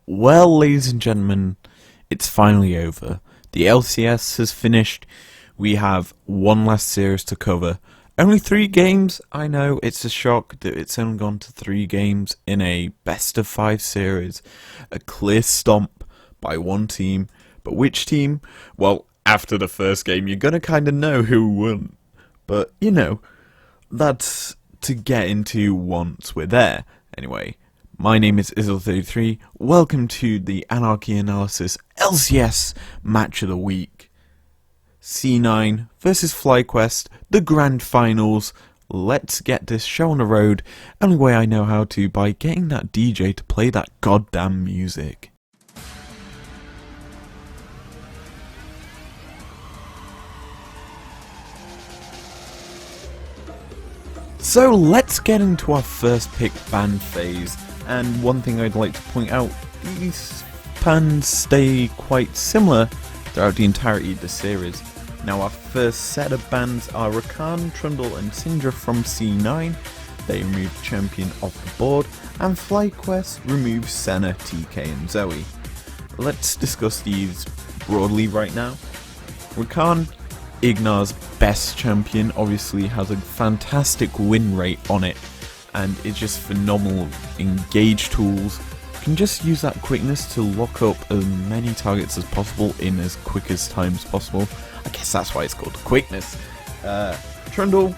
Well, ladies and gentlemen, it's finally over. The LCS has finished. We have one last series to cover. Only 3 games. I know it's a shock that it's only gone to 3 games in a best of 5 series. A clear stomp by one team. But which team? Well, after the first game, you're gonna kind of know who won. But, you know, that's to get into once we're there. Anyway, my name is izlogic.business. Welcome to the Anarchy Analysis LCS Match of the Week. C9 versus Flyquest, the Grand Finals. Let's get this show on the road. Only way I know how to, by getting that DJ to play that goddamn music. So let's get into our first pick ban phase, and one thing I'd like to point out, these bans stay quite similar throughout the entirety of the series. Now our first set of bans are Rakan, Trundle and Syndra from C9, they remove champion off the board, and Flyquest removes Senna, TK and Zoe. Let's discuss these broadly right now. Rakan, Ignar's best champion, obviously has a fantastic win rate on it and it's just phenomenal engage tools. You can just use that quickness to lock up as many targets as possible in as quick as time as possible. I guess that's why it's called quickness. Trundle,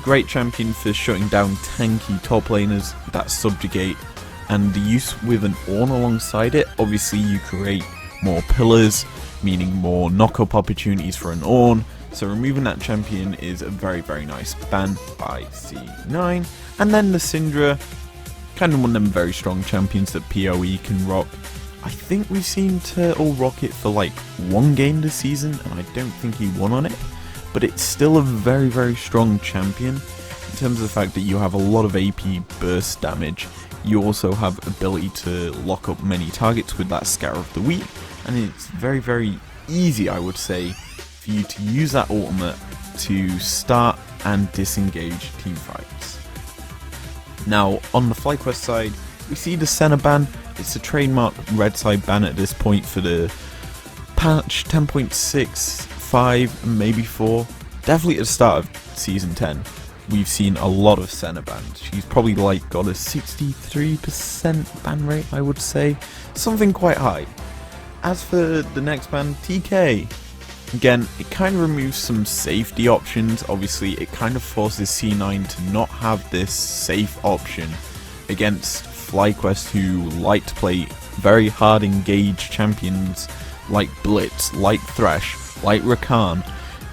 great champion for shutting down tanky top laners that subjugate, and the use with an Ornn alongside it, obviously you create more pillars, meaning more knock-up opportunities for an Ornn. So removing that champion is a very, very nice ban by C9. And then the Syndra, kind of one of them very strong champions that PoE can rock. I think we've seen Turtle rock it for like 1 game this season, and I don't think he won on it. But it's still a very, very strong champion in terms of the fact that you have a lot of AP burst damage. You also have ability to lock up many targets with that Scatter of the Week, and it's very, very easy, I would say, for you to use that ultimate to start and disengage teamfights. Now, on the Flyquest side, we see the Senna ban. It's a trademark red side ban at this point for the patch 10.65, maybe 4. Definitely at the start of Season 10, we've seen a lot of Senna bans. She's probably like got a 63% ban rate, I would say. Something quite high. As for the next ban, TK. Again, it kind of removes some safety options. Obviously, it kind of forces C9 to not have this safe option against Flyquest, who like to play very hard engaged champions like Blitz, like Thresh, like Rakan,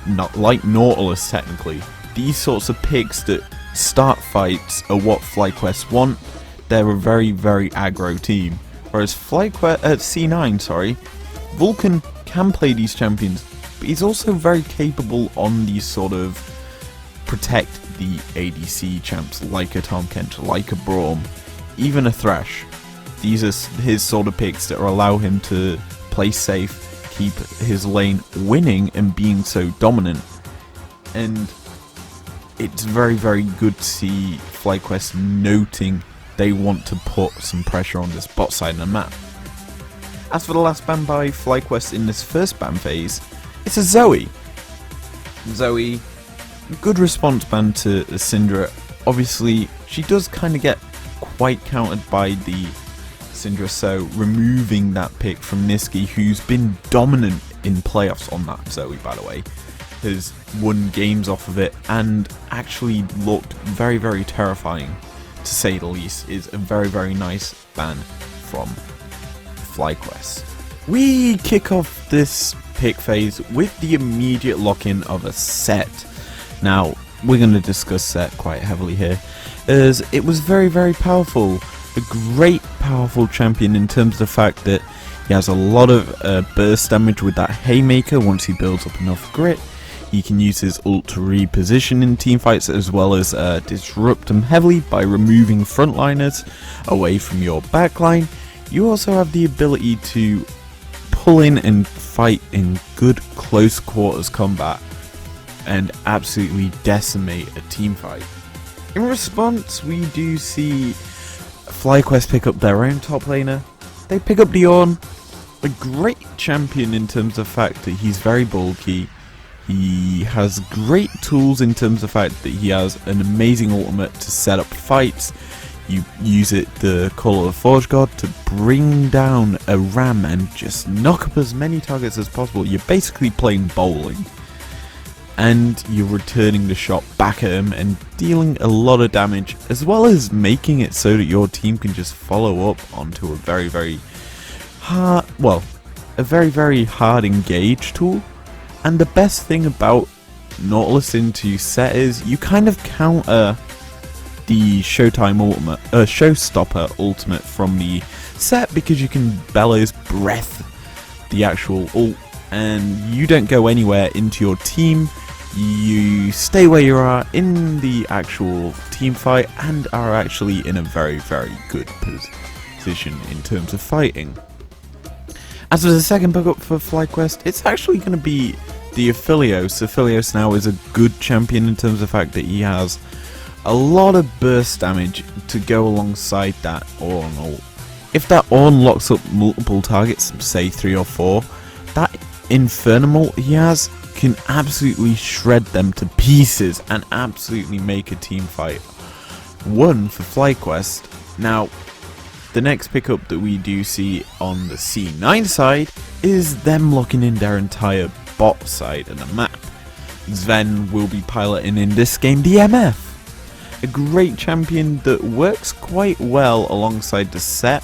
not like Nautilus technically. These sorts of picks that start fights are what Flyquest want. They're a very, very aggro team. Whereas C9, Vulcan can play these champions, but he's also very capable on these sort of protect the ADC champs like a Tahm Kench, like a Braum, even a Thresh. These are his sort of picks that allow him to play safe, keep his lane winning and being so dominant. And it's very, very good to see Flyquest noting they want to put some pressure on this bot side of the map. As for the last ban by Flyquest in this first ban phase, it's a Zoe. Zoe, good response ban to Syndra. Obviously, she does kind of get quite countered by the Syndra, so removing that pick from Niski, who's been dominant in playoffs on that Zoe, by the way, has won games off of it and actually looked very, very terrifying, to say the least, is a very, very nice ban from Flyquest. We kick off this pick phase with the immediate lock-in of a set. Now, we're going to discuss set quite heavily here, as it was very, very powerful. A great powerful champion in terms of the fact that he has a lot of burst damage with that Haymaker once he builds up enough grit. He can use his ult to reposition in teamfights, as well as disrupt them heavily by removing frontliners away from your backline. You also have the ability to pull in and fight in good close quarters combat and absolutely decimate a team fight. In response, we do see Flyquest pick up their own top laner. they pick up Dion, a great champion in terms of the fact that he's very bulky. He has great tools in terms of the fact that he has an amazing ultimate to set up fights. You use it, the Call of the Forge God, to bring down a ram and just knock up as many targets as possible. You're basically playing bowling. And you're returning the shot back at him and dealing a lot of damage, as well as making it so that your team can just follow up onto a very, very hard, well, a very, very hard engage tool. And the best thing about Nautilus into set is you kind of counter the Showstopper ultimate from the set, because you can Bellows Breath the actual ult, and you don't go anywhere into your team. You stay where you are in the actual team fight and are actually in a very, very good position in terms of fighting. As for the second pickup for Flyquest, it's actually going to be the Aphelios. Aphelios now is a good champion in terms of the fact that he has a lot of burst damage to go alongside that Orn ult. If that Orn locks up multiple targets, say 3 or 4, that Infernal he has can absolutely shred them to pieces and absolutely make a team fight one for Flyquest. Now, the next pickup that we do see on the C9 side is them locking in their entire bot side of the map. Sven will be piloting in this game the MF, a great champion that works quite well alongside the set,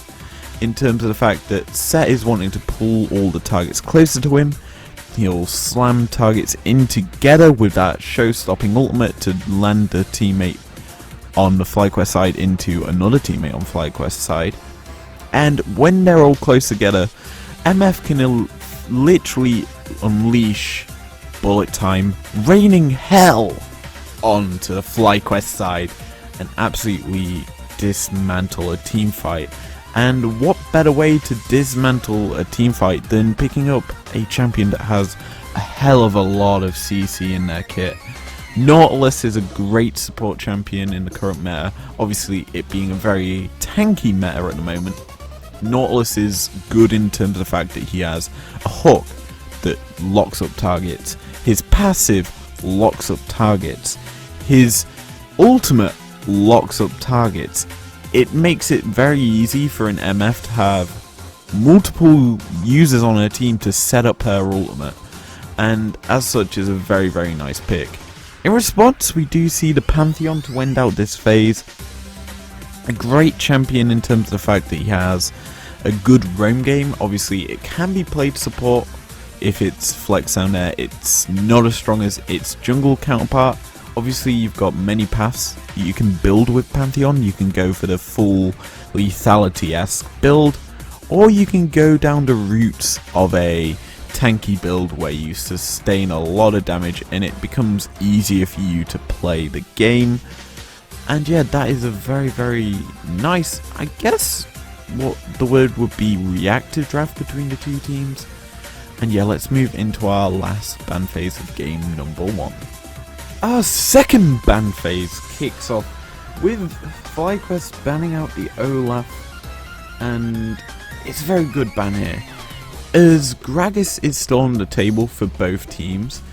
in terms of the fact that Set is wanting to pull all the targets closer to him. He'll slam targets in together with that show-stopping ultimate to land the teammate on the Flyquest side into another teammate on Flyquest side. And when they're all close together, MF can literally unleash bullet time, raining hell onto the Flyquest side and absolutely dismantle a team fight. And what better way to dismantle a team fight than picking up a champion that has a hell of a lot of CC in their kit. Nautilus is a great support champion in the current meta, obviously it being a very tanky meta at the moment. Nautilus is good in terms of the fact that he has a hook that locks up targets, his passive locks up targets, his ultimate locks up targets. It makes it very easy for an MF to have multiple users on her team to set up her ultimate, and as such is a very, very nice pick. In response, we do see the Pantheon to end out this phase. A great champion in terms of the fact that he has a good roam game. Obviously it can be played support if it's flex down there. It's not as strong as its jungle counterpart. Obviously you've got many paths you can build with Pantheon. You can go for the full lethality-esque build, or you can go down the routes of a tanky build where you sustain a lot of damage and it becomes easier for you to play the game. And yeah, that is a very, very nice, I guess what the word would be, reactive draft between the two teams. And yeah, let's move into our last ban phase of game number 1. Our second ban phase kicks off with Flyquest banning out the Olaf, and it's a very good ban here, as Gragas is still on the table for both teams.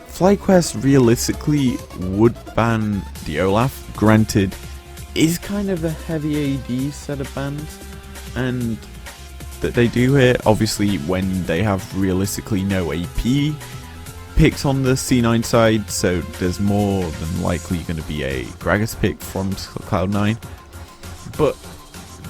Flyquest realistically would ban the Olaf, granted is kind of a heavy AD set of bans, and that they do here, obviously when they have realistically no AP picks on the C9 side, so there's more than likely going to be a Gragas pick from Cloud9. But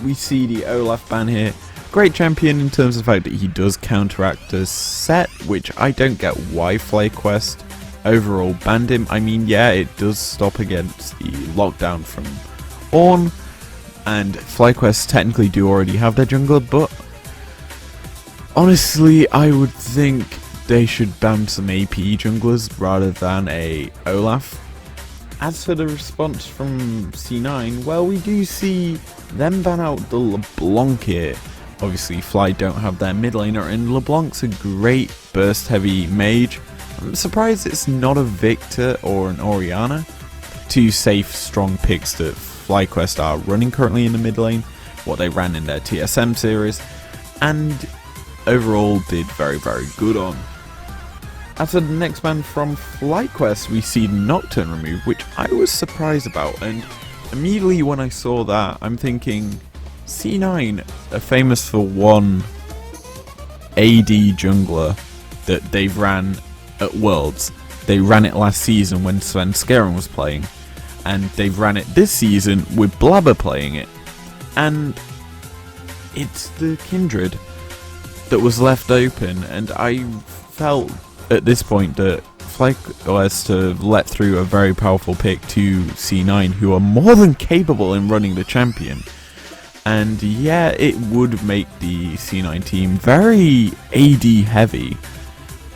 we see the Olaf ban here. Great champion in terms of the fact that he does counteract the set, which I don't get why Flyquest overall banned him. I mean, yeah, it does stop against the lockdown from Orn, and Flyquest technically do already have their jungler, but honestly I would think they should ban some AP junglers rather than a Olaf. As for the response from C9, well, we do see them ban out the LeBlanc here. Obviously Fly don't have their mid laner, and LeBlanc's a great burst heavy mage. I'm surprised it's not a Victor or an Orianna, two safe strong picks that Flyquest are running currently in the mid lane, what they ran in their TSM series. and overall did very good on. After the next ban from Flyquest, we see Nocturne removed, which I was surprised about, and immediately when I saw that, I'm thinking, C9 are famous for one AD jungler that they've ran at Worlds. They ran it last season when Sven Skaren was playing, and they've ran it this season with Blabber playing it. And it's the Kindred that was left open, and I felt at this point that Flyquest have let through a very powerful pick to C9, who are more than capable in running the champion. And yeah, it would make the C9 team very AD heavy,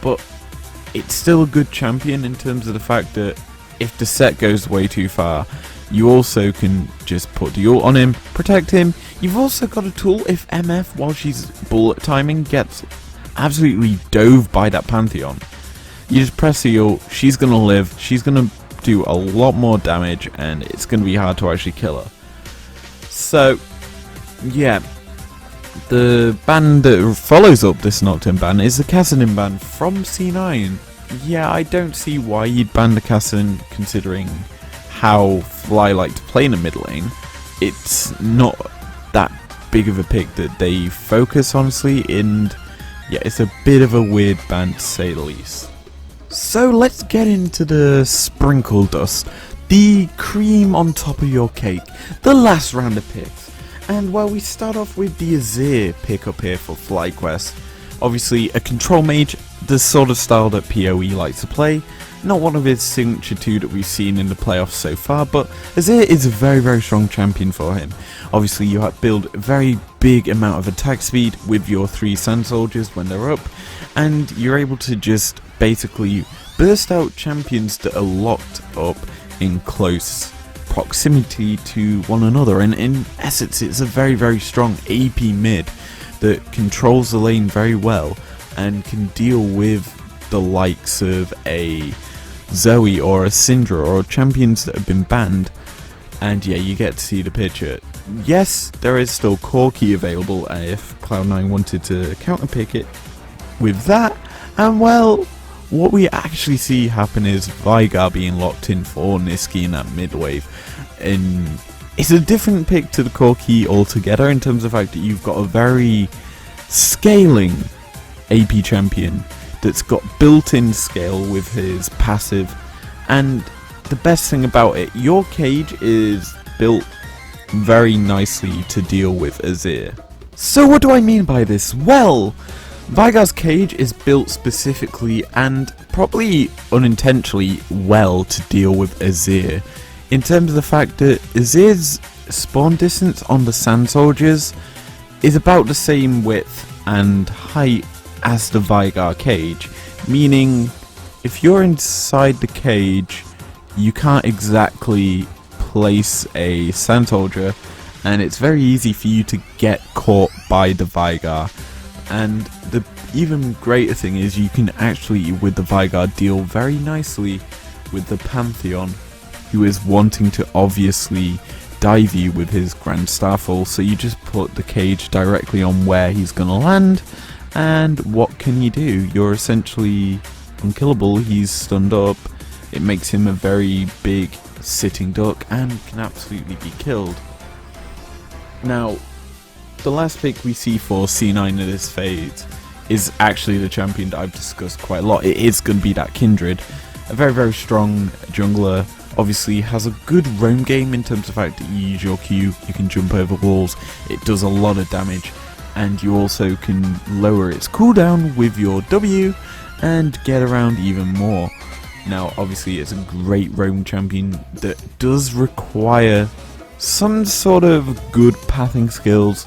but it's still a good champion in terms of the fact that if the set goes way too far, you also can just put the ult on him, protect him. You've also got a tool if MF, while she's bullet timing, gets absolutely dove by that Pantheon. You just press the ult, she's going to live, she's going to do a lot more damage, and it's going to be hard to actually kill her. So, yeah, the ban that follows up this Nocturne ban is the Kassadin ban from C9. Yeah, I don't see why you'd ban the Kassadin considering how Fly like to play in the mid lane. It's not that big of a pick that they focus, honestly, and yeah, it's a bit of a weird ban to say the least. So let's get into the sprinkle dust, the cream on top of your cake, the last round of picks. And well, we start off with the Azir pick up here for Flyquest. Obviously a control mage, the sort of style that PoE likes to play. Not one of his signature two that we've seen in the playoffs so far, but Azir is a very strong champion for him. Obviously you have to build a very big amount of attack speed with your 3 Sand Soldiers when they're up, and you're able to just basically burst out champions that are locked up in close proximity to one another, and in essence it's a very strong AP mid that controls the lane very well and can deal with the likes of a Zoe or a Syndra or champions that have been banned. And yeah, you get to see the picture. Yes, there is still Corki available if Cloud9 wanted to counterpick it with that, and well, what we actually see happen is Veigar being locked in for Niski in that mid wave, and it's a different pick to the Corki altogether in terms of the fact that you've got a very scaling AP champion that's got built-in scale with his passive, and the best thing about it, your cage is built very nicely to deal with Azir. So what do I mean by this? Well, Veigar's cage is built specifically and probably unintentionally well to deal with Azir, in terms of the fact that Azir's spawn distance on the Sand Soldiers is about the same width and height as the Veigar cage, meaning if you're inside the cage you can't exactly place a Sand Soldier, and it's very easy for you to get caught by the Veigar. And the even greater thing is you can actually, with the Veigar, deal very nicely with the Pantheon, who is wanting to obviously dive you with his Grand Starfall, so you just put the cage directly on where he's going to land, and what can you do? You're essentially unkillable. He's stunned up, it makes him a very big sitting duck and can absolutely be killed. Now, the last pick we see for C9 in this phase is actually the champion that I've discussed quite a lot. It is going to be that Kindred, a very strong jungler. Obviously has a good roam game in terms of the fact that you use your Q, you can jump over walls, it does a lot of damage, and you also can lower its cooldown with your W and get around even more. Now obviously it's a great roam champion that does require some sort of good pathing skills,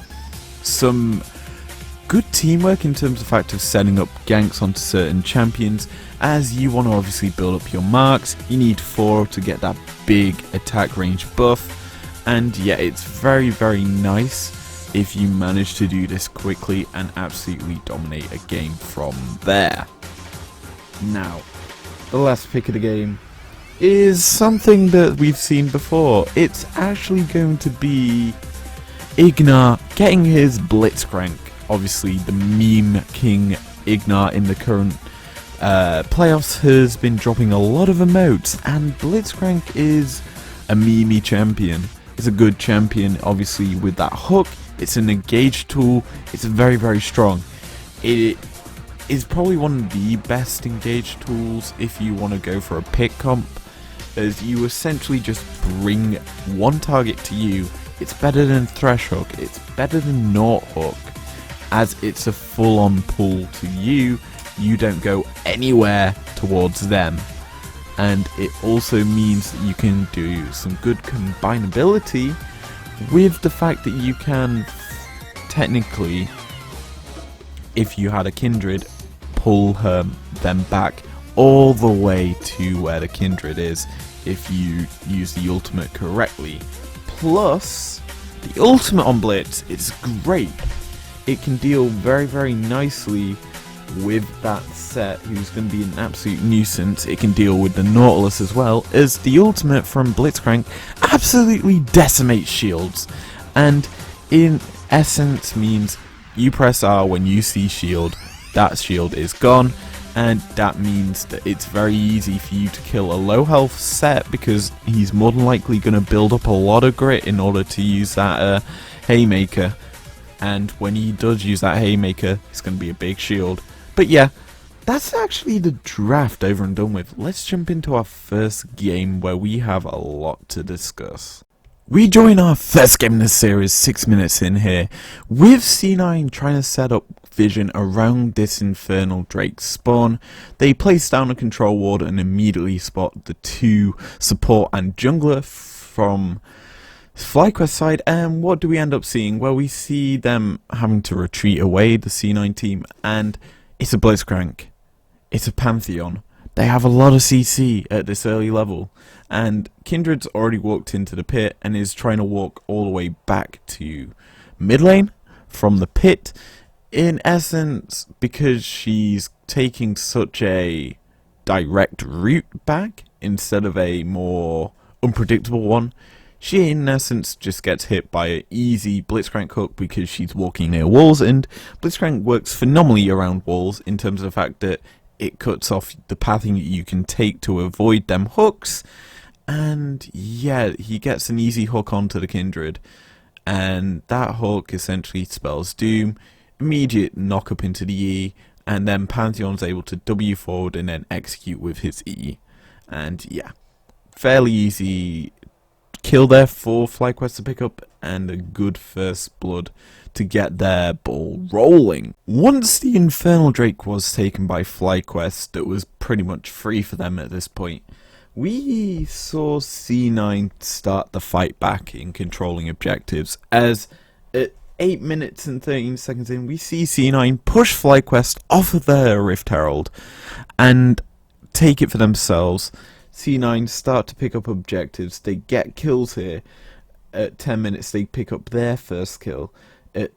some good teamwork in terms of the fact of setting up ganks onto certain champions, as you want to obviously build up your marks. You need 4 to get that big attack range buff, and yeah, it's very nice if you manage to do this quickly and absolutely dominate a game from there. Now, the last pick of the game is something that we've seen before. It's actually going to be Ignar getting his Blitzcrank obviously the meme king Ignar in the current playoffs has been dropping a lot of emotes, and Blitzcrank is a meme champion. It's a good champion, obviously, with that hook. It's an engage tool. It's very, very strong. It is probably one of the best engage tools if you want to go for a pick comp, as you essentially just bring one target to you. It's better than Thresh Hook. It's better than Naught Hook, as it's a full-on pull to you. You don't go anywhere towards them. And it also means that you can do some good combinability with the fact that you can technically, if you had a Kindred, pull them back all the way to where the Kindred is if you use the ultimate correctly. Plus, the ultimate on Blitz is great. It can deal very, very nicely with that set, who's going to be an absolute nuisance. It can deal with the Nautilus as well, as the ultimate from Blitzcrank absolutely decimates shields, and in essence means you press R when you see shield, that shield is gone, and that means that it's very easy for you to kill a low health set, because he's more than likely going to build up a lot of grit in order to use that haymaker, and when he does use that haymaker, it's going to be a big shield. But yeah, that's actually the draft over and done with. Let's jump into our first game where we have a lot to discuss. We join our first game in the series 6 minutes in here, with C9 trying to set up vision around this Infernal Drake spawn. They place down a control ward and immediately spot the two support and jungler from Flyquest side, and what do we end up seeing? Well, we see them having to retreat away, the C9 team, and it's a Blitzcrank. It's a Pantheon. They have a lot of CC at this early level, and Kindred's already walked into the pit and is trying to walk all the way back to mid lane from the pit, in essence because she's taking such a direct route back instead of a more unpredictable one. She in essence just gets hit by an easy Blitzcrank hook because she's walking near walls, and Blitzcrank works phenomenally around walls in terms of the fact that it cuts off the pathing that you can take to avoid them hooks. And yeah, he gets an easy hook onto the Kindred, and that hook essentially spells doom, immediate knock up into the E, and then Pantheon's able to W forward and then execute with his E. And yeah, fairly easy kill there for Flyquest to pick up, and a good first blood to get their ball rolling. Once the Infernal Drake was taken by Flyquest, that was pretty much free for them at this point, we saw C9 start the fight back in controlling objectives, as at 8 minutes and 13 seconds in, we see C9 push Flyquest off of their Rift Herald and take it for themselves. C9 start to pick up objectives, they get kills here. At 10 minutes they pick up their first kill. At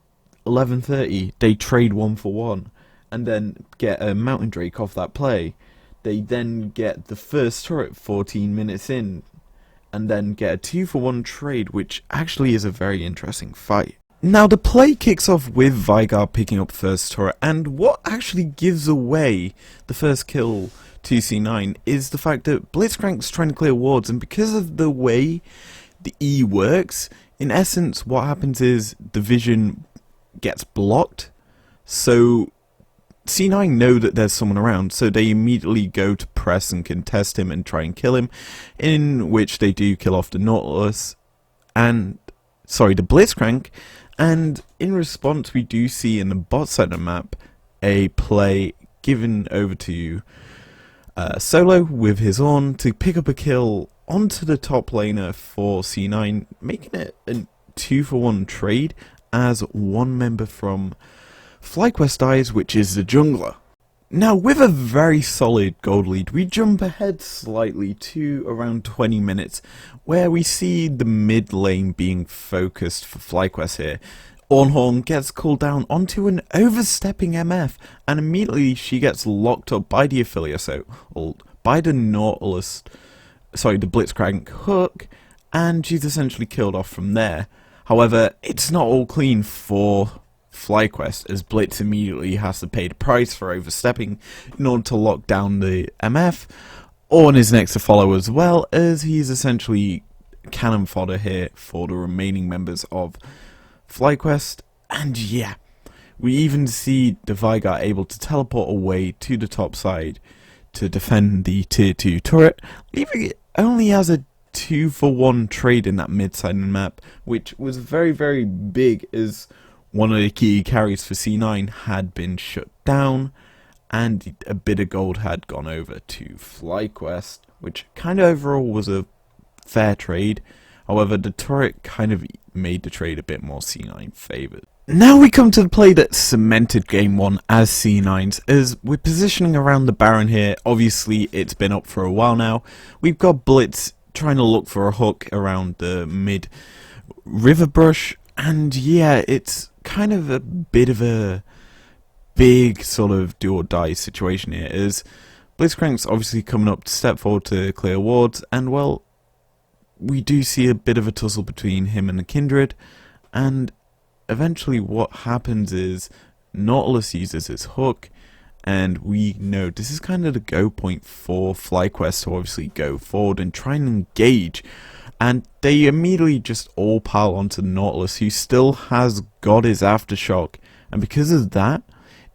11:30 they trade 1 for 1 and then get a Mountain Drake off that play. They then get the first turret 14 minutes in, and then get a 2 for 1 trade, which actually is a very interesting fight. Now the play kicks off with Vigar picking up first turret, and what actually gives away the first kill to C9 is the fact that Blitzcrank's trying to clear wards, and because of the way the E works, in essence what happens is the vision gets blocked, so C9 know that there's someone around, so they immediately go to press and contest him and try and kill him, in which they do kill off the Nautilus, and the Blitzcrank, and in response we do see in the bot side of the map a play given over to Solo with his on to pick up a kill onto the top laner for C9, making it a 2 for 1 trade as one member from Flyquest dies, which is the jungler. Now with a very solid gold lead, we jump ahead slightly to around 20 minutes where we see the mid lane being focused for Flyquest here. Ornhorn gets called down onto an overstepping MF, and immediately she gets locked up by the affiliate, or by the Nautilus, the Blitzcrank hook, and she's essentially killed off from there. However, it's not all clean for Flyquest, as Blitz immediately has to pay the price for overstepping in order to lock down the MF, on his next to follow, as well as he's essentially cannon fodder here for the remaining members of Flyquest. And yeah, we even see the Vigar able to teleport away to the top side to defend the tier 2 turret, leaving it only as a 2-for-1 trade in that mid-side of the map, which was very, very big, as one of the key carries for C9 had been shut down, and a bit of gold had gone over to Flyquest, which kind of overall was a fair trade. However, the turret kind of made the trade a bit more C9 favoured. Now we come to the play that cemented game 1 as C9's, as we're positioning around the Baron here. Obviously, it's been up for a while now. We've got Blitz trying to look for a hook around the mid river brush, and yeah, it's kind of a bit of a big sort of do or die situation here, as Blitzcrank's obviously coming up to step forward to clear wards, and well, we do see a bit of a tussle between him and the Kindred, and eventually what happens is Nautilus uses his hook, and we know this is kind of the go point for Flyquest to obviously go forward and try and engage, and they immediately just all pile onto Nautilus, who still has got his aftershock, and because of that,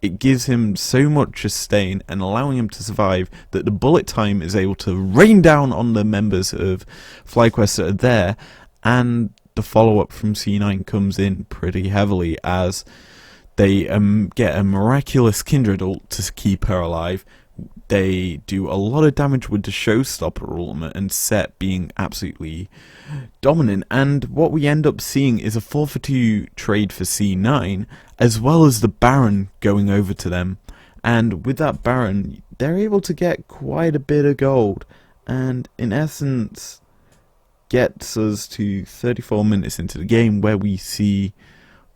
it gives him so much sustain and allowing him to survive that the bullet time is able to rain down on the members of Flyquest that are there, and the follow-up from C9 comes in pretty heavily as they get a miraculous Kindred ult to keep her alive. They do a lot of damage with the Showstopper ultimate, and Set being absolutely dominant, and what we end up seeing is a 4-for-2 trade for C9, as well as the Baron going over to them, and with that Baron they're able to get quite a bit of gold, and in essence gets us to 34 minutes into the game, where we see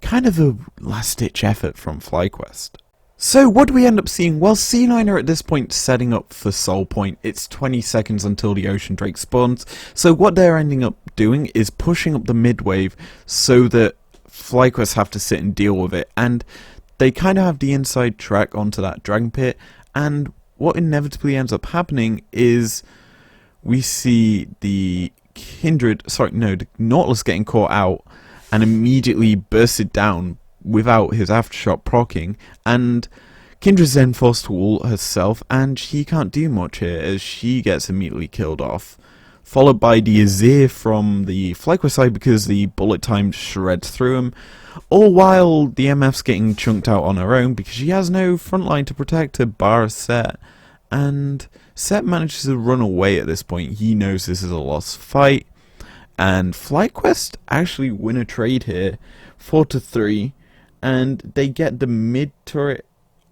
kind of a last-ditch effort from Flyquest. So what do we end up seeing? Well, C9 are at this point setting up for Soul Point. It's 20 seconds until the Ocean Drake spawns, so what they're ending up doing is pushing up the mid wave so that Flyquest have to sit and deal with it, and they kind of have the inside track onto that Dragon Pit, and what inevitably ends up happening is we see the the Nautilus getting caught out and immediately bursted down without his aftershock proccing, and Kindred's then forced to ult herself, and she can't do much here as she gets immediately killed off, followed by the Azir from the Flyquest side because the bullet time shreds through him, all while the MF's getting chunked out on her own because she has no frontline to protect her bar Set, and Set manages to run away at this point. He knows this is a lost fight, and Flyquest actually win a trade here, 4-3, and they get the mid turret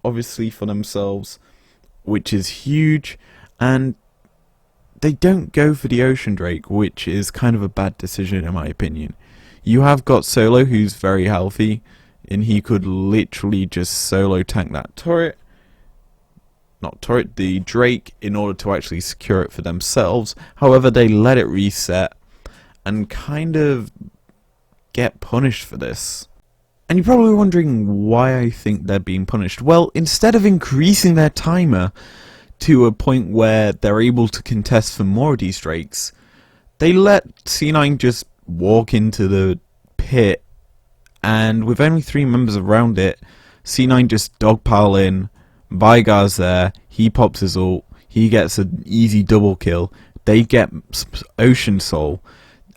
obviously for themselves, which is huge, and they don't go for the Ocean Drake, which is kind of a bad decision in my opinion. You have got Solo, who's very healthy, and he could literally just solo tank that the Drake, in order to actually secure it for themselves. However, they let it reset and kind of get punished for this. And you're probably wondering why I think they're being punished. Well, instead of increasing their timer to a point where they're able to contest for more of these Drakes, they let C9 just walk into the pit, and with only 3 members around it, C9 just dogpile in. Vigar's there, he pops his ult, he gets an easy double kill, they get Ocean Soul,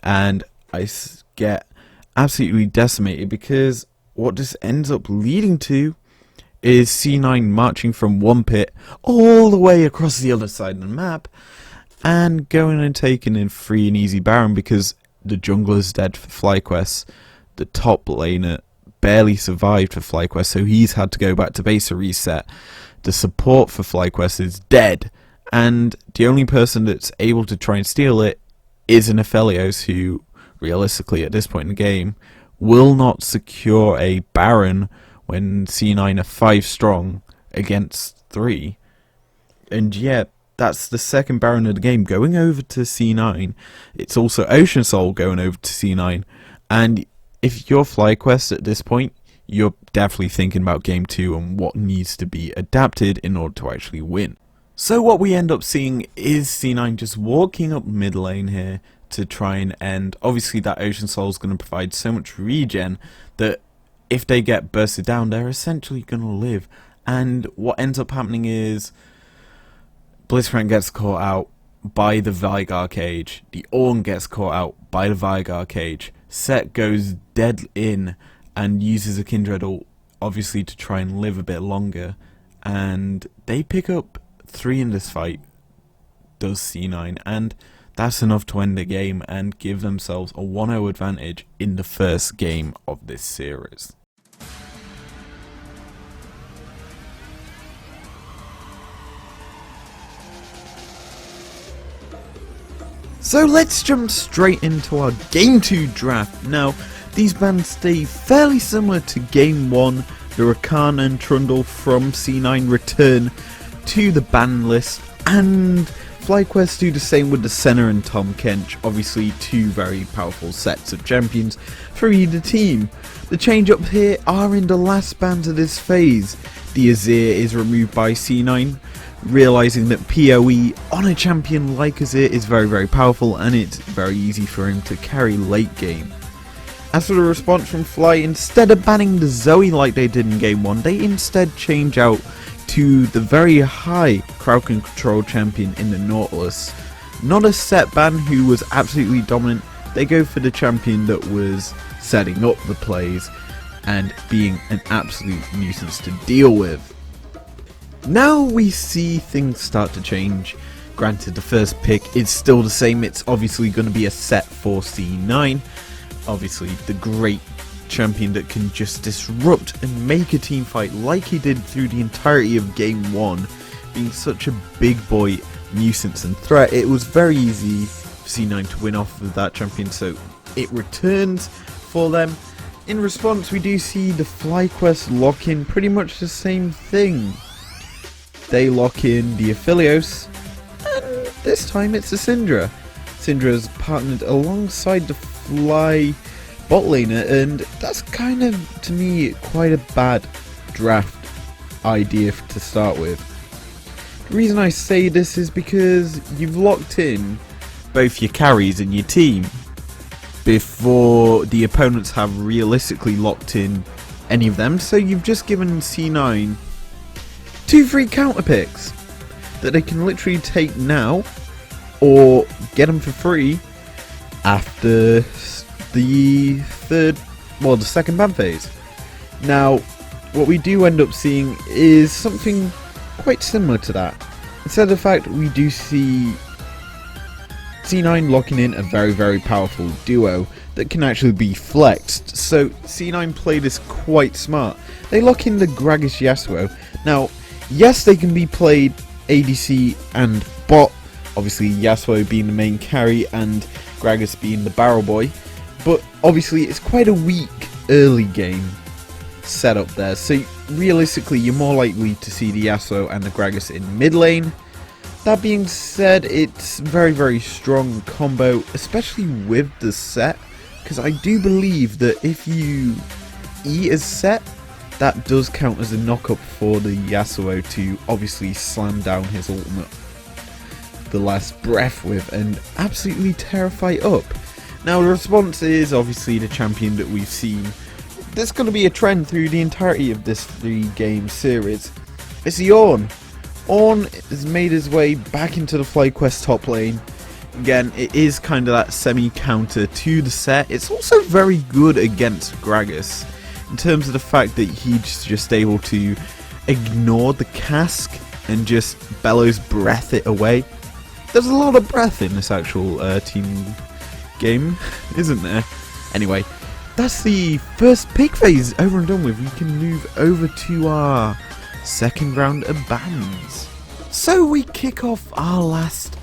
and I get absolutely decimated because what this ends up leading to is C9 marching from one pit all the way across the other side of the map and going and taking in free and easy Baron because the jungler's dead for Flyquest. The top laner barely survived for Flyquest, so he's had to go back to base to reset. The support for Flyquest is dead, and the only person that's able to try and steal it is an Aphelios, who realistically at this point in the game will not secure a Baron when C9 are 5 strong against 3. And yet that's the second Baron of the game going over to C9. It's also Ocean Soul going over to C9, and if you're Flyquest at this point, you're definitely thinking about game 2 and what needs to be adapted in order to actually win. So what we end up seeing is C9 just walking up mid lane here to try and end. Obviously that Ocean Soul is going to provide so much regen that if they get bursted down, they're essentially going to live. And what ends up happening is Blitzcrank gets caught out by the Vigar cage. The Ornn gets caught out by the Vigar cage. Set goes dead in and uses a Kindred ult, obviously to try and live a bit longer. And they pick up 3 in this fight, does C9, and that's enough to end the game and give themselves a 1-0 advantage in the first game of this series. So let's jump straight into our Game 2 draft. Now, these bans stay fairly similar to Game 1. The Rakan and Trundle from C9 return to the ban list, and Flyquest do the same with the Senna and Tom Kench, obviously 2 very powerful sets of champions for either team. The change-ups here are in the last bans of this phase. The Azir is removed by C9, realising that PoE on a champion like Azir is very powerful and it's very easy for him to carry late game. As for the response from Fly, instead of banning the Zoe like they did in Game 1, they instead change out to the very high crowd control champion in the Nautilus. Not a set ban who was absolutely dominant, they go for the champion that was setting up the plays and being an absolute nuisance to deal with. Now we see things start to change. Granted, the first pick is still the same, it's obviously going to be a set for C9. Obviously the great champion that can just disrupt and make a team fight like he did through the entirety of Game 1, being such a big boy nuisance and threat. It was very easy for C9 to win off of that champion, so it returns for them. In response, we do see the Flyquest lock in pretty much the same thing. They lock in the Aphelios, and this time it's a Syndra. Syndra's partnered alongside the Fly bot laner, and that's kind of, to me, quite a bad draft idea to start with. The reason I say this is because you've locked in both your carries and your team before the opponents have realistically locked in any of them, so you've just given C9 2 free counter picks that they can literally take now or get them for free after the second ban phase. Now, what we do end up seeing is something quite similar to that. Instead of the fact we do see C9 locking in a very powerful duo that can actually be flexed. So C9 play this quite smart. They lock in the Gragas Yasuo. Now, yes, they can be played ADC and bot, obviously Yasuo being the main carry and Gragas being the barrel boy, but obviously it's quite a weak early game setup there, so realistically you're more likely to see the Yasuo and the Gragas in mid lane. That being said, it's very strong combo, especially with the set, because I do believe that if you E as set, that does count as a knock-up for the Yasuo to obviously slam down his ultimate the last breath with and absolutely terrify up. Now the response is obviously the champion that we've seen. There's going to be a trend through the entirety of this 3-game series. It's the Ornn. Ornn has made his way back into the Flyquest top lane. Again, it is kind of that semi-counter to the set. It's also very good against Gragas in terms of the fact that he's just able to ignore the cask and just bellows breath it away. There's a lot of breath in this actual team game, isn't there? Anyway, that's the first pick phase over and done with. We can move over to our second round of bans. So we kick off our last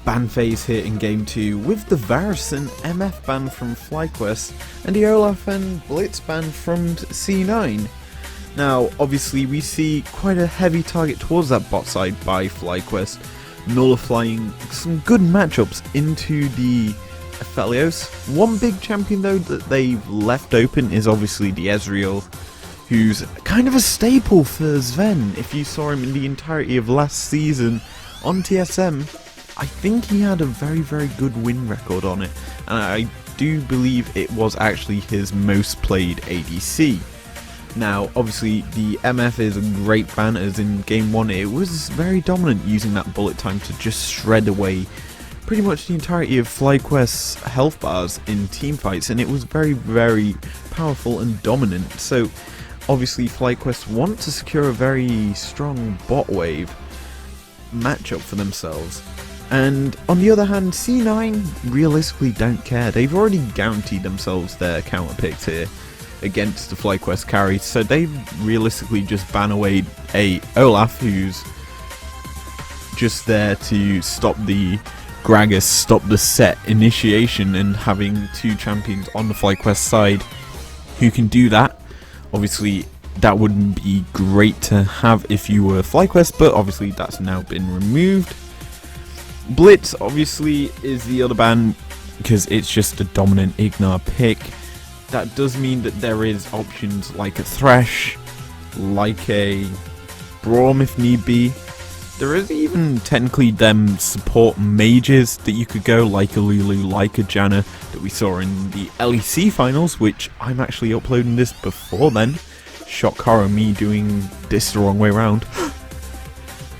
ban phase here in Game 2 with the Varus and MF ban from Flyquest and the Olaf and Blitz ban from C9. Now, obviously we see quite a heavy target towards that bot side by Flyquest, nullifying some good matchups into the Aphelios. One big champion though that they've left open is obviously the Ezreal. who's kind of a staple for Sven. If you saw him in the entirety of last season on TSM, I think he had a very, very good win record on it, and I do believe it was actually his most played ADC. Now, obviously, the MF is a great ban, as in Game 1 it was very dominant, using that bullet time to just shred away pretty much the entirety of Flyquest's health bars in teamfights, and it was very, very powerful and dominant. So, obviously, Flyquest want to secure a very strong bot wave matchup for themselves. And on the other hand, C9 realistically don't care. They've already guaranteed themselves their counter picks here against the Flyquest carry, so they realistically just ban away a Olaf, who's just there to stop the Gragas, stop the set initiation, and having two champions on the Flyquest side who can do that. Obviously, that wouldn't be great to have if you were Flyquest, but obviously that's now been removed. Blitz obviously is the other ban because it's just a dominant Ignar pick. That does mean that there is options like a Thresh, like a Braum if need be. There is even technically them support mages that you could go, like a Lulu, like a Janna that we saw in the LEC finals, which I'm actually uploading this before then. Shock horror, me doing this the wrong way around.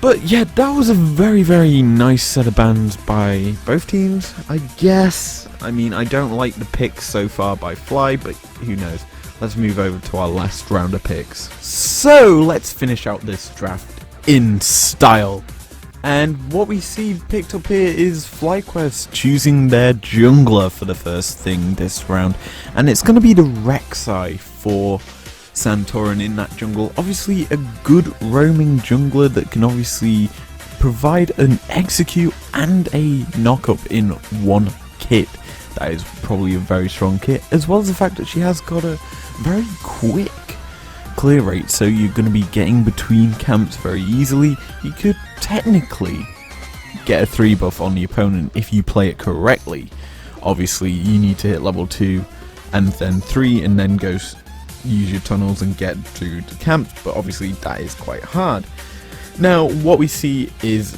But yeah, that was a very, very nice set of bans by both teams, I guess. I mean, I don't like the picks so far by Fly, but who knows. Let's move over to our last round of picks. So, let's finish out this draft in style. And what we see picked up here is Flyquest choosing their jungler for the first thing this round. And it's going to be the Rek'Sai for Santorin in that jungle. Obviously a good roaming jungler that can obviously provide an execute and a knockup in one kit. That is probably a very strong kit, as well as the fact that she has got a very quick clear rate, so you're going to be getting between camps very easily. You could technically get a 3 buff on the opponent if you play it correctly. Obviously you need to hit level 2 and then 3 and then go use your tunnels and get to the camps, but obviously that is quite hard. Now what we see is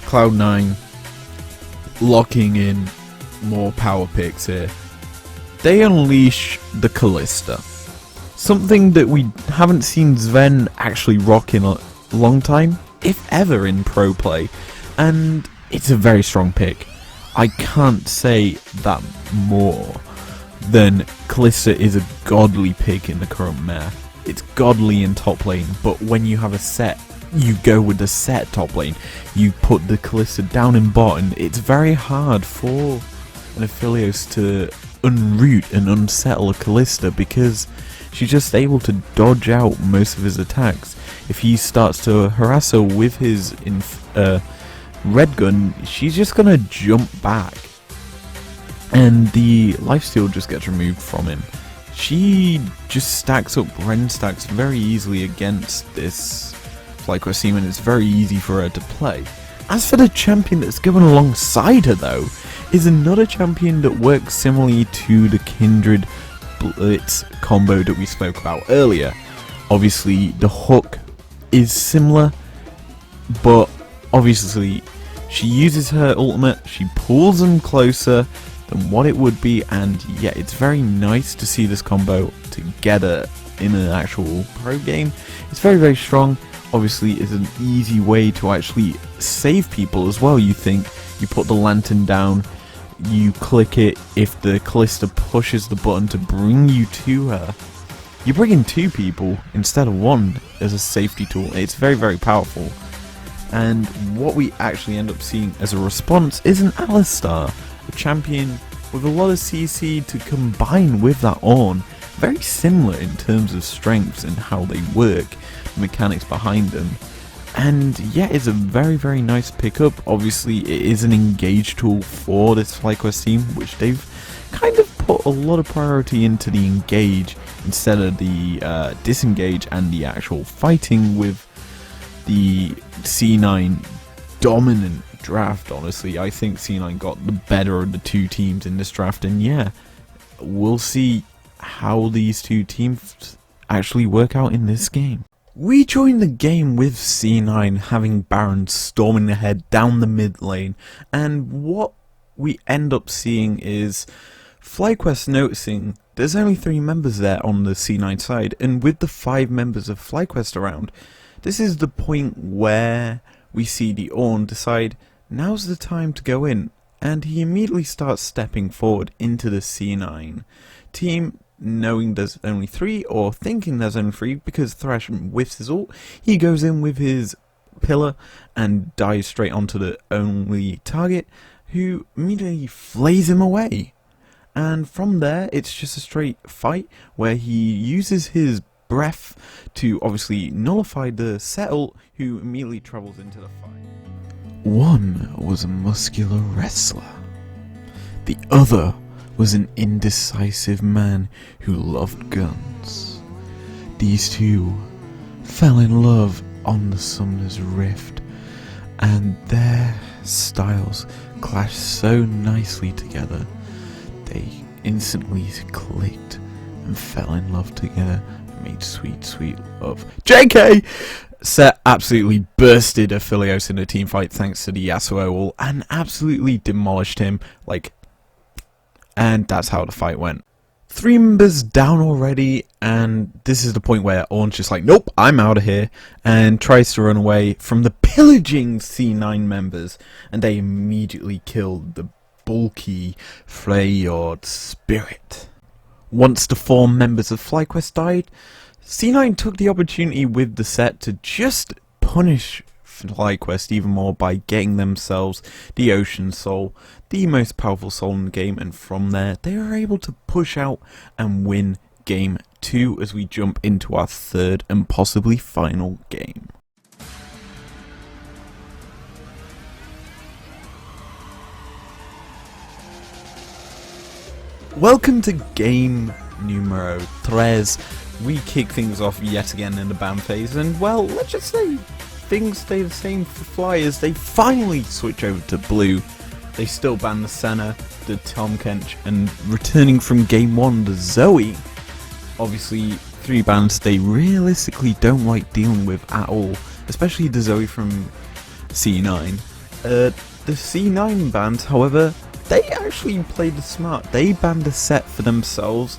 Cloud9 locking in more power picks here. They unleash the Kalista, something that we haven't seen Sven actually rock in a long time, if ever, in pro play, and it's a very strong pick. I can't say that more than Kalista is a godly pick in the current meta. It's godly in top lane, but when you have a set, you go with the set top lane. You put the Kalista down in bot, and it's very hard for an Aphelios to unroot and unsettle a Kalista because she's just able to dodge out most of his attacks. If he starts to harass her with his red gun, she's just gonna jump back, and the lifesteal just gets removed from him. She just stacks up Ren stacks very easily against this Flyquest team, and it's very easy for her to play. As for the champion that's going alongside her though, is another champion that works similarly to the Kindred Blitz combo that we spoke about earlier. Obviously the hook is similar, but obviously she uses her ultimate, she pulls them closer than what it would be, and yeah, it's very nice to see this combo together in an actual pro game. It's very, very strong. Obviously it's an easy way to actually save people as well. You think you put the lantern down, you click it, if the Kalista pushes the button to bring you to her, you bring in 2 people instead of 1 as a safety tool. It's very, very powerful. And what we actually end up seeing as a response is an Alistar, a champion with a lot of CC to combine with that Ornn. Very similar in terms of strengths and how they work, the mechanics behind them. And yeah, it's a very, very nice pickup. Obviously it is an engage tool for this Flyquest team, which they've kind of put a lot of priority into the engage instead of the disengage and the actual fighting with the C9 dominant draft. Honestly, I think C9 got the better of the 2 teams in this draft, and yeah, we'll see how these 2 teams actually work out in this game. We join the game with C9 having Baron storming ahead down the mid lane, and what we end up seeing is Flyquest noticing there's only 3 members there on the C9 side, and with the 5 members of Flyquest around, this is the point where we see the Ornn decide now's the time to go in, and he immediately starts stepping forward into the C9 team, knowing there's only 3, or thinking there's only 3, because Thresh whiffs his ult. He goes in with his pillar and dives straight onto the only target, who immediately flays him away. And from there, it's just a straight fight where he uses his breath to obviously nullify the Sett ult, who immediately travels into the fight. One was a muscular wrestler. The other was an indecisive man who loved guns. These two fell in love on the Summoner's Rift, and their styles clashed so nicely together. They instantly clicked and fell in love together and made sweet, sweet love. JK! Sett absolutely bursted Aphelios in a team fight thanks to the Yasuo ult and absolutely demolished him, and that's how the fight went. 3 members down already, and this is the point where Ornn's just like, nope, I'm out of here, and tries to run away from the pillaging C9 members, and they immediately killed the bulky Freyjord spirit. Once the 4 members of Flyquest died, C9 took the opportunity with the Sett to just punish Flyquest even more by getting themselves the Ocean Soul, the most powerful soul in the game, and from there they are able to push out and win game 2 as we jump into our 3rd and possibly final game. Welcome to game numero 3. We kick things off yet again in the ban phase, and well, let's just say things stay the same for Flyers. They finally switch over to blue. They still ban the Senna, the Tom Kench, and returning from game 1, the Zoe. Obviously, 3 bans they realistically don't like dealing with at all, especially the Zoe from C9. The C9 bans, however, they actually played the smart. They banned the Sett for themselves.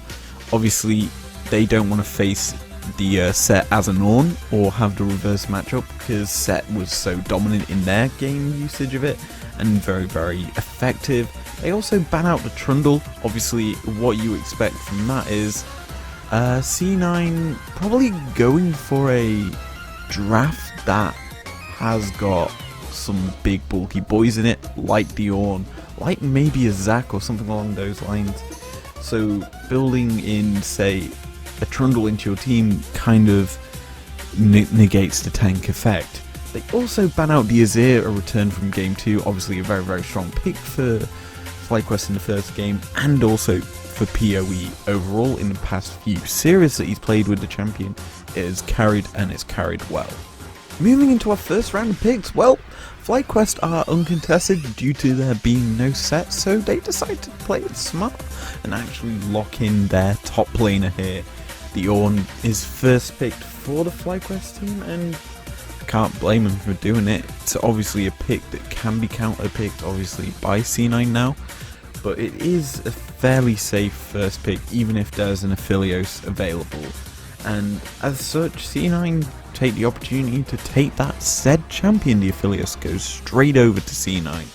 Obviously, they don't want to face the Sett as an Ornn or have the reverse matchup, because Sett was so dominant in their game usage of it and very, very effective. They also ban out the Trundle. Obviously, what you expect from that is C9 probably going for a draft that has got some big bulky boys in it, like the Ornn, like maybe a Zac or something along those lines. So building in, say, a Trundle into your team kind of negates the tank effect. They also ban out the Azir, a return from game 2, obviously a very, very strong pick for Flyquest in the first game, and also for PoE overall in the past few series that he's played with the champion. It is carried, and it's carried well. Moving into our first round of picks, well, Flyquest are uncontested due to there being no Sett, so they decide to play it smart and actually lock in their top laner here. The Ornn is first picked for the Flyquest team, and I can't blame him for doing it. It's obviously a pick that can be counter-picked, obviously, by C9 now, but it is a fairly safe first pick, even if there's an Aphelios available. And as such, C9 take the opportunity to take that said champion. The Aphelios goes straight over to C9.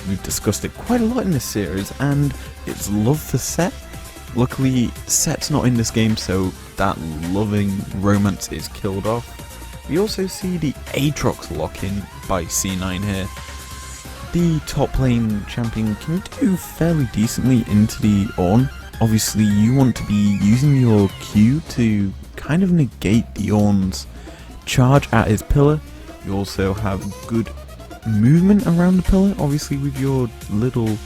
We've discussed it quite a lot in this series, and it's love for Sett. Luckily, Sett's not in this game, so that loving romance is killed off. We also see the Aatrox lock-in by C9 here. The top lane champion can do fairly decently into the Ornn. Obviously, you want to be using your Q to kind of negate the Ornn's charge at his pillar. You also have good movement around the pillar. Obviously, with your little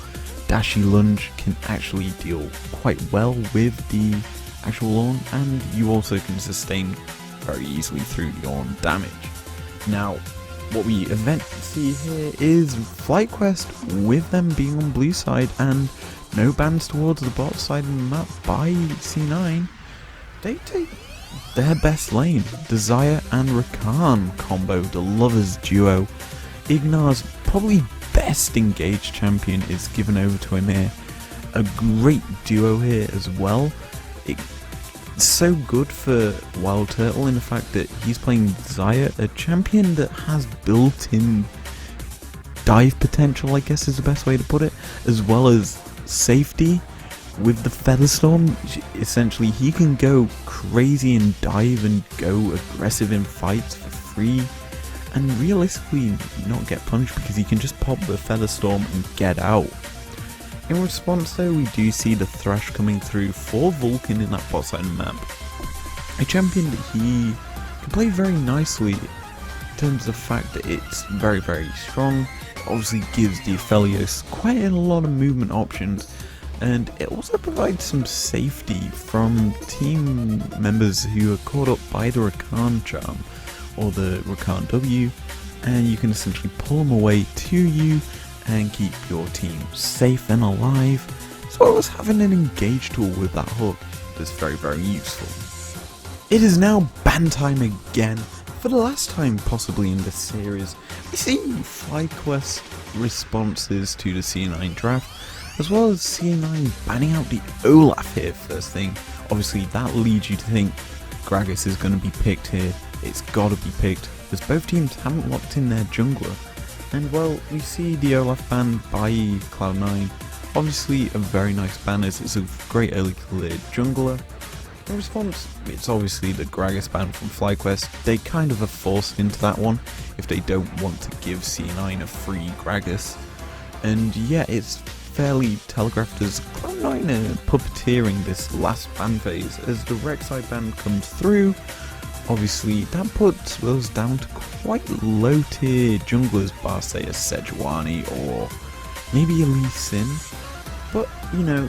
dashy lunge can actually deal quite well with the actual Ornn, and you also can sustain very easily through the Ornn damage. Now, what we eventually see here is Flyquest, with them being on blue side and no bans towards the bot side of the map by C9, they take their best lane, Desire and Rakan combo, the lovers duo. Ignar's probably best engaged champion is given over to him here. A great duo here as well. It's so good for Wild Turtle in the fact that he's playing Desire, a champion that has built-in dive potential, I guess is the best way to put it, as well as safety. With the Featherstorm, essentially he can go crazy and dive and go aggressive in fights for free, and realistically not get punished because he can just pop the Featherstorm and get out. In response though, we do see the Thresh coming through for Vulcan in that bot side map. A champion that he can play very nicely in terms of the fact that it's very strong. It obviously gives the Aphelios quite a lot of movement options, and it also provides some safety from team members who are caught up by the Rakan charm or the Rakan W, and you can essentially pull them away to you and keep your team safe and alive, as well as having an engage tool with that hook that's very useful. It is now ban time again. For the last time possibly in this series, we see Flyquest responses to the C9 draft, as well as C9 banning out the Olaf here first thing. Obviously that leads you to think Gragas is going to be picked here. It's got to be picked, as both teams haven't locked in their jungler. And well, we see the Olaf ban by Cloud9. Obviously a very nice ban as it's a great early cleared jungler. In response, it's obviously the Gragas ban from Flyquest. They kind of are forced into that one if they don't want to give C9 a free Gragas. And yeah, it's fairly telegraphed as Cloud9 are puppeteering this last ban phase as the Rek'Sai ban comes through. Obviously that puts us down to quite low tier junglers, bar say a Sejuani or maybe a Lee Sin. But you know,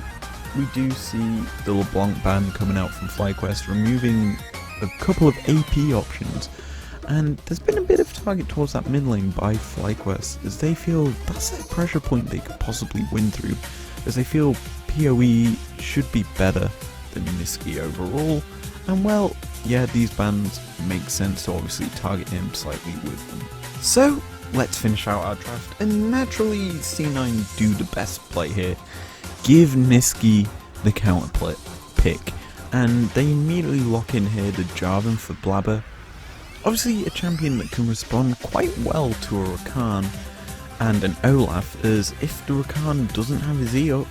we do see the LeBlanc ban coming out from Flyquest, removing a couple of AP options, and there's been a bit of target towards that mid lane by Flyquest as they feel that's a pressure point they could possibly win through, as they feel PoE should be better than Nisqy overall. And well, yeah, these bans make sense to obviously target him slightly with them. So let's finish out our draft, and naturally C9 do the best play here. Give Nisqy the counter pick, and they immediately lock in here the Jarvan for Blabber. Obviously a champion that can respond quite well to a Rakan and an Olaf, as if the Rakan doesn't have his E up,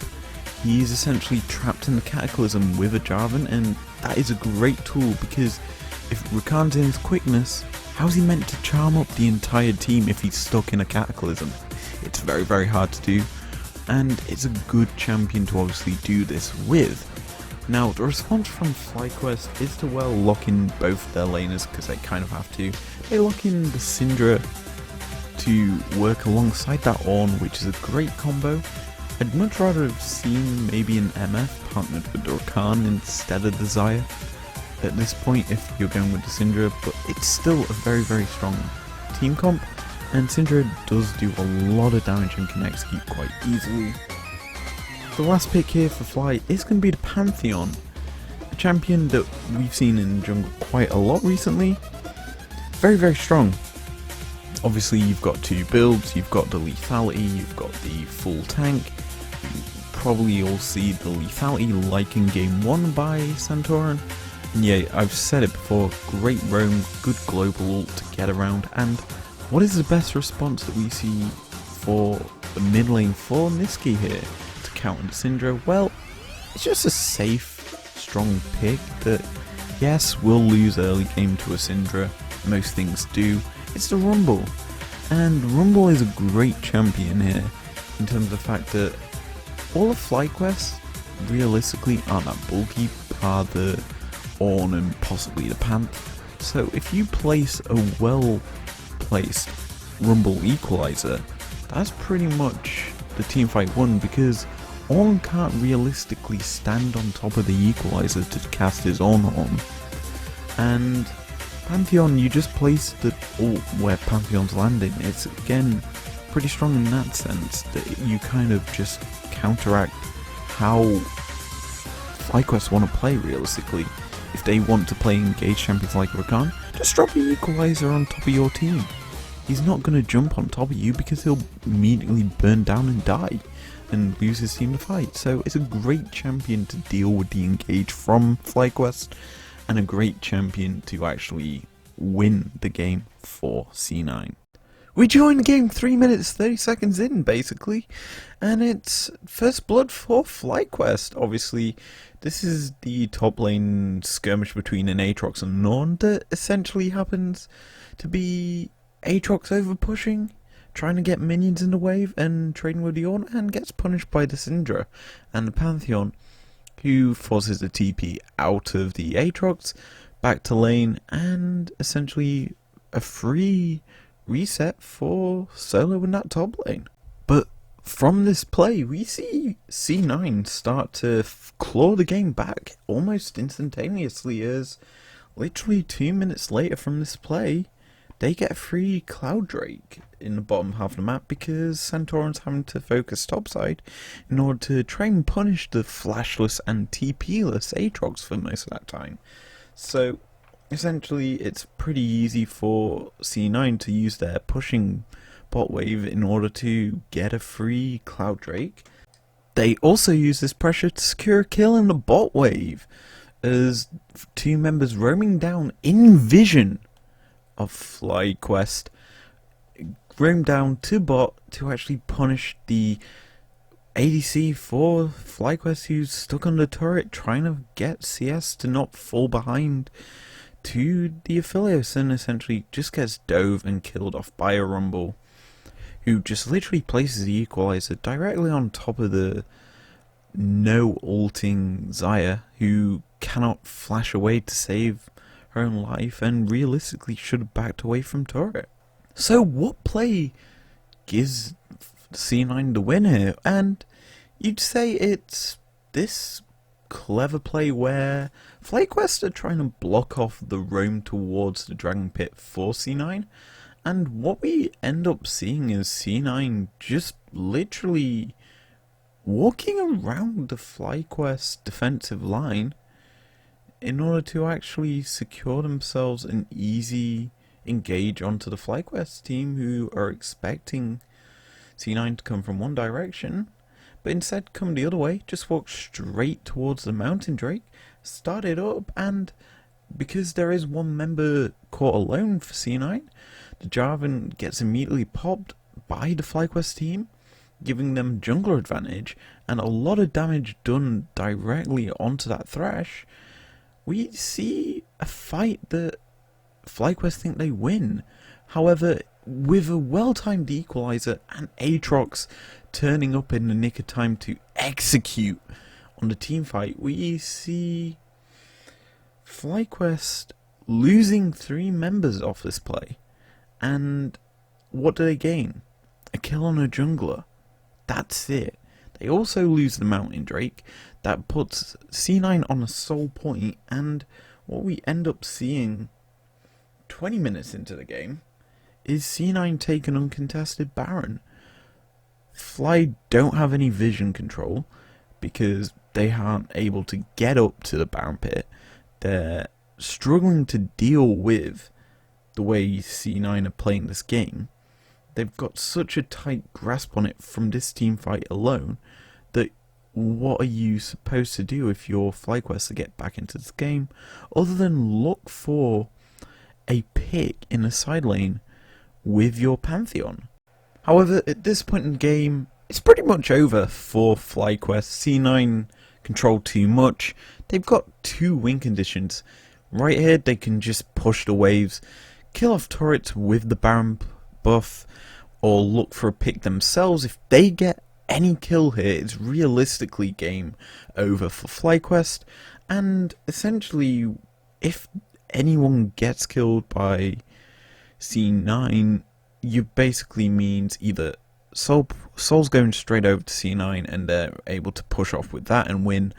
he's essentially trapped in the Cataclysm with a Jarvan, and that is a great tool because if Rakan's in his quickness, how's he meant to charm up the entire team if he's stuck in a Cataclysm? It's very hard to do, and it's a good champion to obviously do this with. Now the response from Flyquest is to well lock in both their laners because they kind of have to. They lock in the Syndra to work alongside that Ornn, which is a great combo. I'd much rather have seen maybe an MF partnered with the Rakan instead of Desire at this point if you're going with the Syndra, but it's still a very strong team comp, and Syndra does do a lot of damage and can execute quite easily. The last pick here for Fly is going to be the Pantheon, a champion that we've seen in jungle quite a lot recently. Very strong. Obviously you've got two builds, you've got the lethality, you've got the full tank. You probably all see the lethality like in game 1 by Santorin. And yeah, I've said it before, great roam, good global ult to get around, and what is the best response that we see for the mid lane for Nisqy here to counter the Syndra? Well, it's just a safe, strong pick that, yes, will lose early game to a Syndra, most things do. It's the Rumble, and Rumble is a great champion here in terms of the fact that all of Flyquest realistically aren't that bulky, bar the Ornn and possibly the Panth. So if you place a well placed Rumble equalizer, that's pretty much the teamfight won, because Ornn can't realistically stand on top of the equalizer to cast his own Ornn. And Pantheon, you just place the ult where Pantheon's landing. It's again pretty strong in that sense, that you kind of just counteract how Flyquest want to play realistically. if they want to play engaged champions like Rakan, just drop an equalizer on top of your team. He's not going to jump on top of you because he'll immediately burn down and die and lose his team to fight. So it's a great champion to deal with the engage from Flyquest, and a great champion to actually win the game for C9. We join the game 3 minutes 30 seconds in, basically, and it's first blood for Flyquest. Obviously, this is the top lane skirmish between an Aatrox and Norn that essentially happens to be Aatrox over pushing, trying to get minions in the wave and trading with the Ornn, and gets punished by the Syndra and the Pantheon, who forces the TP out of the Aatrox, back to lane, and essentially a free reset for solo in that top lane. But from this play, we see C9 start to claw the game back almost instantaneously, as literally 2 minutes later from this play, they get a free Cloud Drake in the bottom half of the map because Santorin's having to focus topside in order to try and punish the flashless and TP-less Aatrox for most of that time. So essentially it's pretty easy for C9 to use their pushing bot wave in order to get a free Cloud Drake. They also use this pressure to secure a kill in the bot wave, as two members roaming down in vision of Flyquest roam down to bot to actually punish the ADC for Flyquest, who's stuck on the turret trying to get CS to not fall behind to the Aphelios, and essentially just gets dove and killed off by a Rumble, who just literally places the equalizer directly on top of the no ulting Xayah, who cannot flash away to save her own life and realistically should have backed away from turret. So what play gives C9 the win here? And you'd say it's this clever play where Flyquest are trying to block off the roam towards the Dragon Pit for C9, and what we end up seeing is C9 just literally walking around the Flyquest defensive line in order to actually secure themselves an easy engage onto the Flyquest team, who are expecting C9 to come from one direction, but instead come the other way, just walk straight towards the Mountain Drake, start it up, and because there is one member caught alone for C9, the Jarvan gets immediately popped by the Flyquest team, giving them jungler advantage, and a lot of damage done directly onto that Thresh. We see a fight that Flyquest think they win. However, with a well-timed equalizer and Aatrox turning up in the nick of time to execute on the team fight, we see Flyquest losing 3 members off this play. And what do they gain? A kill on a jungler. That's it. They also lose the Mountain Drake. That puts C9 on a sole point, and what we end up seeing 20 minutes into the game is C9 take an uncontested Baron. Fly don't have any vision control because they aren't able to get up to the Baron pit. They're struggling to deal with the way C9 are playing this game. They've got such a tight grasp on it from this team fight alone that what are you supposed to do if you're Flyquest to get back into this game other than look for a pick in the side lane with your Pantheon? However, at this point in the game, it's pretty much over for Flyquest. C9 control too much. They've got 2 win conditions. Right here, they can just push the waves, kill off turrets with the Baron buff, or look for a pick themselves. If they get any kill here, it's realistically game over for Flyquest, and essentially if anyone gets killed by C9, you basically means either Soul's going straight over to C9 and they're able to push off with that and win,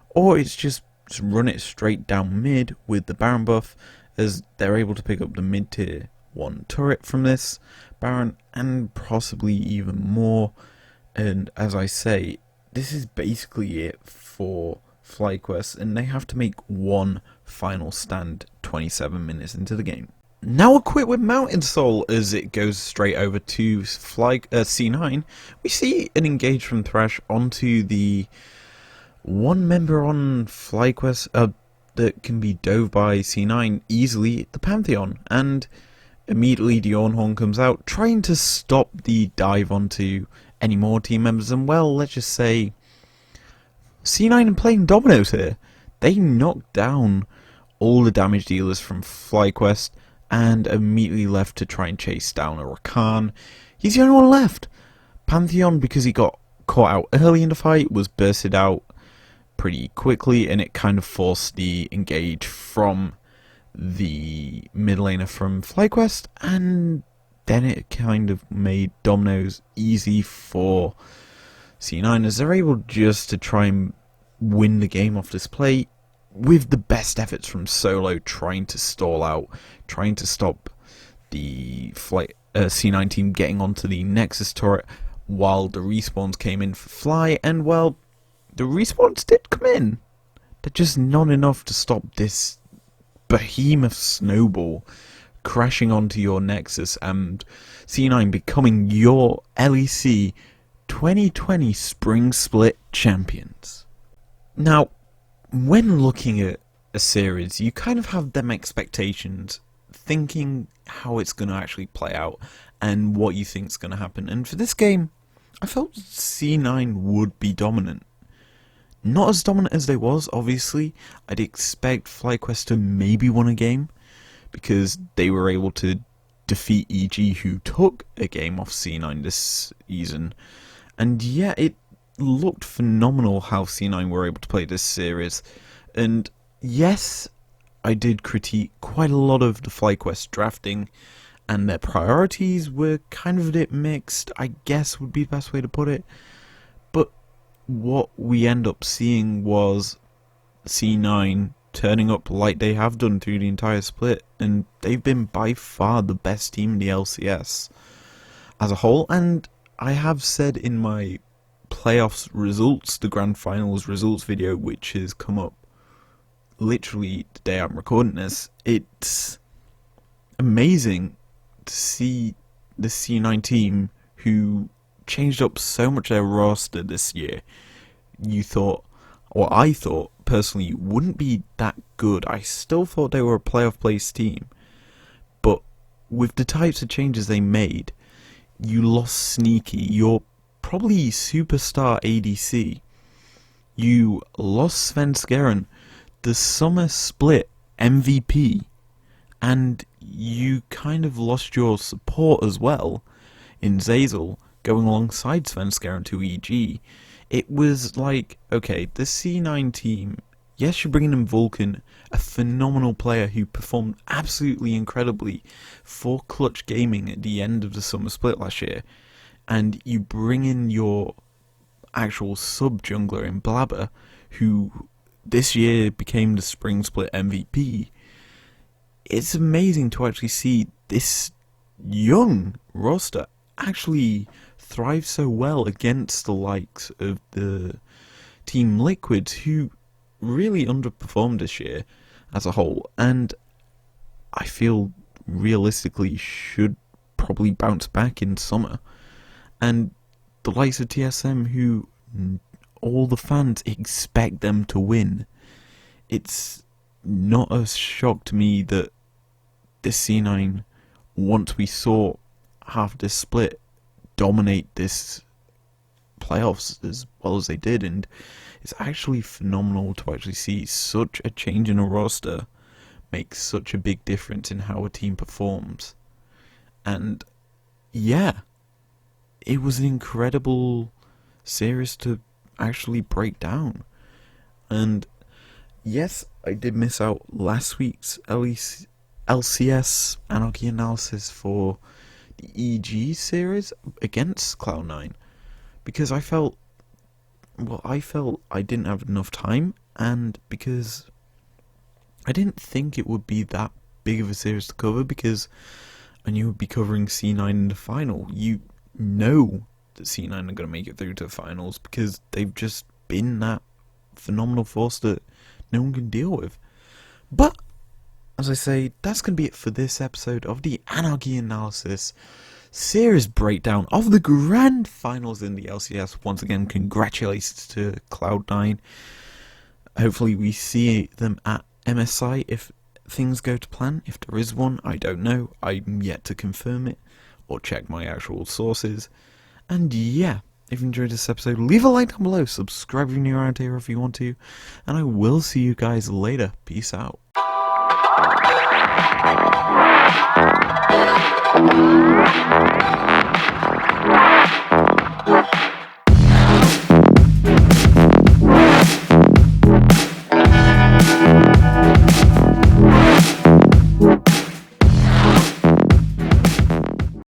or it's just run it straight down mid with the Baron buff, as they're able to pick up the mid tier 1 turret from this Baron and possibly even more. And as I say, this is basically it for Flyquest, and they have to make one final stand 27 minutes into the game. Now equipped with Mountain Soul as it goes straight over to C9, we see an engage from Thrash onto the one member on Flyquest that can be dove by C9 easily, the Pantheon, and immediately the Ornhorn comes out trying to stop the dive onto any more team members, and well, let's just say C9 are playing dominoes here. They knocked down all the damage dealers from Flyquest and immediately left to try and chase down a Rakan. He's the only one left. Pantheon, because he got caught out early in the fight, was bursted out pretty quickly, and it kind of forced the engage from the mid laner from Flyquest, and then it kind of made dominoes easy for C9 as they're able just to try and win the game off this play with the best efforts from Solo, trying to stall out, trying to stop the C9 team getting onto the Nexus turret while the respawns came in for Fly, and well, the respawns did come in. They're just not enough to stop this behemoth snowball crashing onto your Nexus and C9 becoming your LEC 2020 Spring Split champions. Now, when looking at a series, you kind of have them expectations, thinking how it's going to actually play out and what you think is going to happen. And for this game, I felt C9 would be dominant. Not as dominant as they was, obviously. I'd expect Flyquest to maybe win a game, because they were able to defeat EG, who took a game off C9 this season. And yeah, it looked phenomenal how C9 were able to play this series. And yes, I did critique quite a lot of the Flyquest drafting, and their priorities were kind of a bit mixed, I guess would be the best way to put it. But what we end up seeing was C9 turning up like they have done through the entire split, and they've been by far the best team in the LCS as a whole. And I have said in my playoffs results, the grand finals results video, which has come up literally the day I'm recording this, it's amazing to see the C9 team, who changed up so much of their roster this year. You thought, or I thought personally, wouldn't be that good. I still thought they were a playoff place team, but with the types of changes they made, you lost Sneaky, your probably superstar ADC. You lost Svenskeren, the summer split MVP, and you kind of lost your support as well in Zazel, going alongside Svenskeren to EG. It was like, okay, the C9 team, yes, you're bringing in Vulcan, a phenomenal player who performed absolutely incredibly for Clutch Gaming at the end of the summer split last year, and you bring in your actual sub-jungler in Blabber, who this year became the Spring Split MVP. It's amazing to actually see this young roster actually thrive so well against the likes of the Team Liquids, who really underperformed this year as a whole, and I feel realistically should probably bounce back in summer. And the likes of TSM, who all the fans expect them to win. It's not a shock to me that this C9, once we saw half this split, dominate this playoffs as well as they did, and it's actually phenomenal to actually see such a change in a roster make such a big difference in how a team performs. And yeah, it was an incredible series to actually break down. And yes, I did miss out last week's LCS Anarchy analysis for the EG series against Cloud9, because I felt I didn't have enough time, and because I didn't think it would be that big of a series to cover, because I knew we'd be covering C9 in the final. You know that C9 are going to make it through to the finals because they've just been that phenomenal force that no one can deal with. But, as I say, that's going to be it for this episode of the Anarchy Analysis series breakdown of the grand finals in the LCS. Once again, congratulations to Cloud9. Hopefully we see them at MSI if things go to plan. If there is one, I don't know. I'm yet to confirm it or check my actual sources. And yeah, if you enjoyed this episode, leave a like down below, subscribe if you're new around here if you want to, and I will see you guys later. Peace out.